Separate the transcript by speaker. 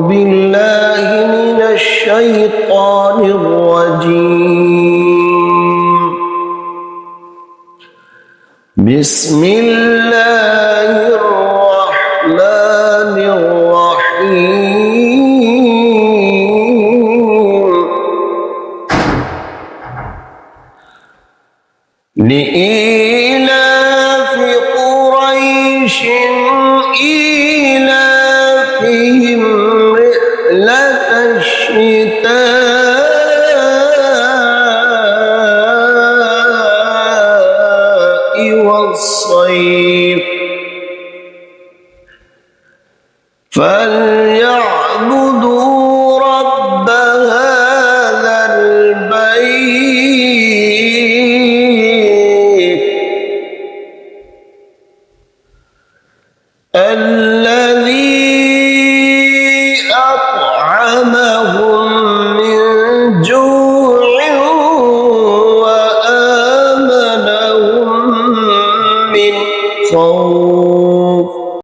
Speaker 1: بالله من الشيطان الرجيم. بسم الله الرحمن الرحيم. لإيلاف قريش إيلافهم رحلة الشتاء والصيف فليعبدوا رب هذا البيت الذي أطعمهم من جوع وآمنهم من خوف.